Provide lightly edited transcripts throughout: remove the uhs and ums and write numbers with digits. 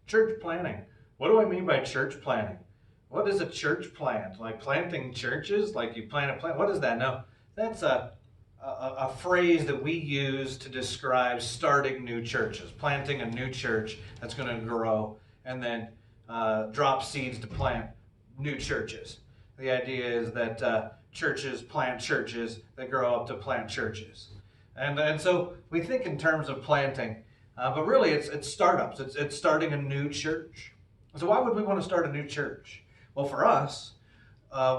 Church planting. What do I mean by church planting? What is a church plant? Like planting churches? Like you plant a plant? What is that? No, that's a phrase that we use to describe starting new churches, planting a new church that's going to grow and then drop seeds to plant new churches. The idea is that churches plant churches that grow up to plant churches. And so we think in terms of planting, but really it's startups. It's starting a new church. So why would we want to start a new church? Well, for us,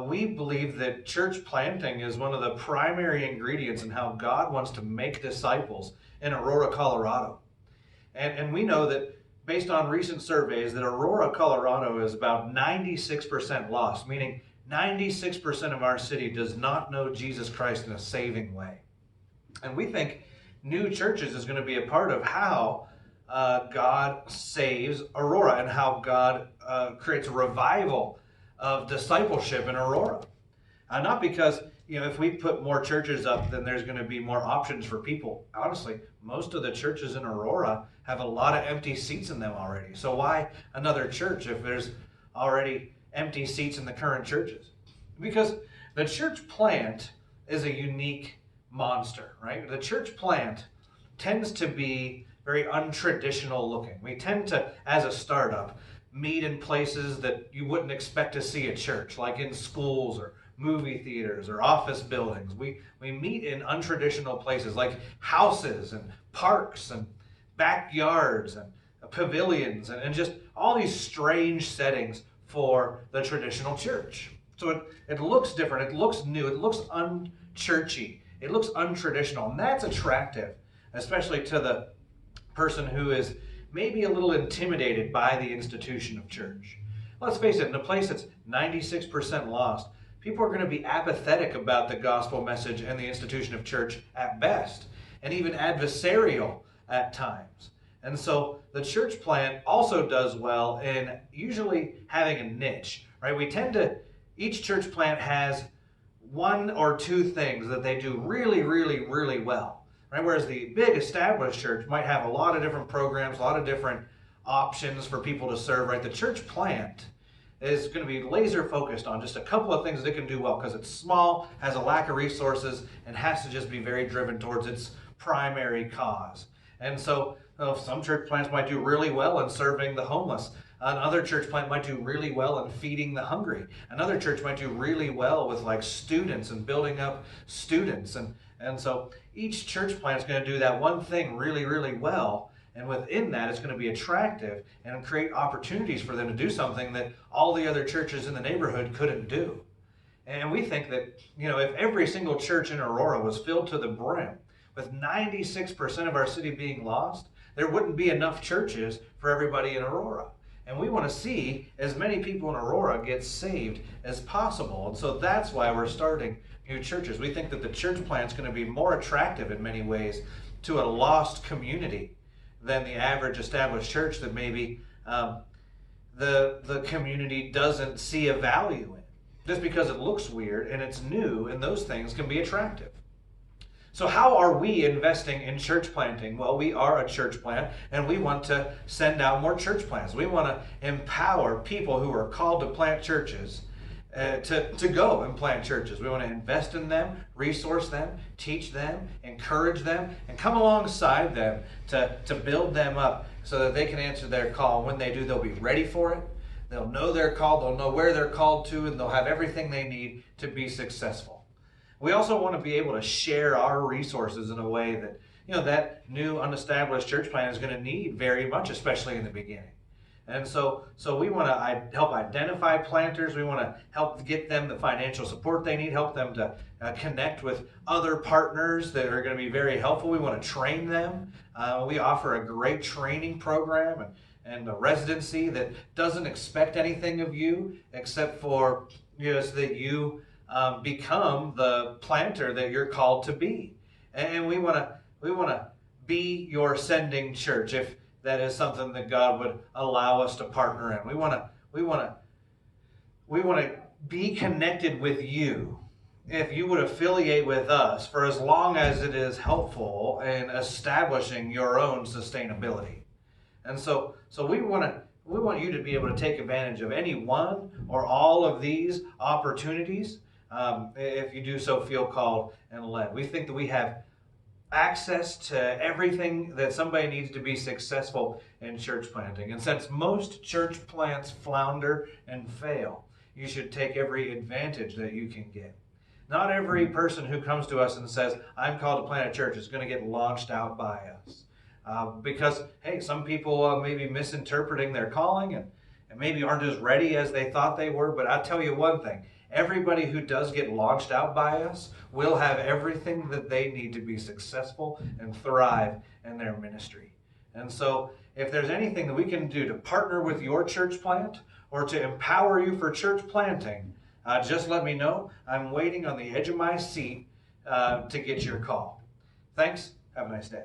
we believe that church planting is one of the primary ingredients in how God wants to make disciples in Aurora, Colorado. And we know that based on recent surveys that Aurora, Colorado is about 96% lost, meaning 96% of our city does not know Jesus Christ in a saving way. And we think new churches is going to be a part of how God saves Aurora and how God creates a revival of discipleship in Aurora. Not because, if we put more churches up, then there's going to be more options for people. Honestly, most of the churches in Aurora have a lot of empty seats in them already. So why another church if there's already empty seats in the current churches? Because the church plant is a unique monster, right? The church plant tends to be very untraditional looking. We tend to, as a startup, meet in places that you wouldn't expect to see a church, like in schools or movie theaters or office buildings. We meet in untraditional places like houses and parks and backyards and pavilions and just all these strange settings for the traditional church. So it looks different, it looks new, it looks unchurchy, it looks untraditional, and that's attractive, especially to the person who is maybe a little intimidated by the institution of church. Let's face it, in a place that's 96% lost, people are going to be apathetic about the gospel message and the institution of church at best, and even adversarial at times. And so the church plant also does well in usually having a niche, right? Each church plant has one or two things that they do really, really, really well, right? Whereas the big established church might have a lot of different programs, a lot of different options for people to serve, right? The church plant is going to be laser focused on just a couple of things that it can do well because it's small, has a lack of resources, and has to just be very driven towards its primary cause. And so some church plants might do really well in serving the homeless. Another church plant might do really well in feeding the hungry. Another church might do really well with like students and building up students. And so each church plant is going to do that one thing really, really well. And within that, it's going to be attractive and create opportunities for them to do something that all the other churches in the neighborhood couldn't do. And we think that, if every single church in Aurora was filled to the brim, with 96% of our city being lost, there wouldn't be enough churches for everybody in Aurora. And we want to see as many people in Aurora get saved as possible. And so that's why we're starting new churches. We think that the church plant is going to be more attractive in many ways to a lost community than the average established church that maybe the community doesn't see a value in. Just because it looks weird and it's new, and those things can be attractive. So how are we investing in church planting? Well, we are a church plant, and we want to send out more church plants. We want to empower people who are called to plant churches to go and plant churches. We want to invest in them, resource them, teach them, encourage them, and come alongside them to build them up so that they can answer their call. When they do, they'll be ready for it. They'll know they're called, they'll know where they're called to, and they'll have everything they need to be successful. We also want to be able to share our resources in a way that, that new unestablished church plant is going to need very much, especially in the beginning. And so we want to help identify planters. We want to help get them the financial support they need, help them to connect with other partners that are going to be very helpful. We want to train them. We offer a great training program and a residency that doesn't expect anything of you except for so that you become the planter that you're called to be. And we want to be your sending church if that is something that God would allow us to partner in. We want to be connected with you if you would affiliate with us for as long as it is helpful in establishing your own sustainability. And so we want We want you to be able to take advantage of any one or all of these opportunities if you do so feel called and led. We think that we have access to everything that somebody needs to be successful in church planting. And since most church plants flounder and fail, you should take every advantage that you can get. Not every person who comes to us and says, I'm called to plant a church, is going to get launched out by us. Because, hey, some people may be misinterpreting their calling and maybe aren't as ready as they thought they were. But I'll tell you one thing. Everybody who does get launched out by us will have everything that they need to be successful and thrive in their ministry. And so if there's anything that we can do to partner with your church plant or to empower you for church planting, just let me know. I'm waiting on the edge of my seat to get your call. Thanks. Have a nice day.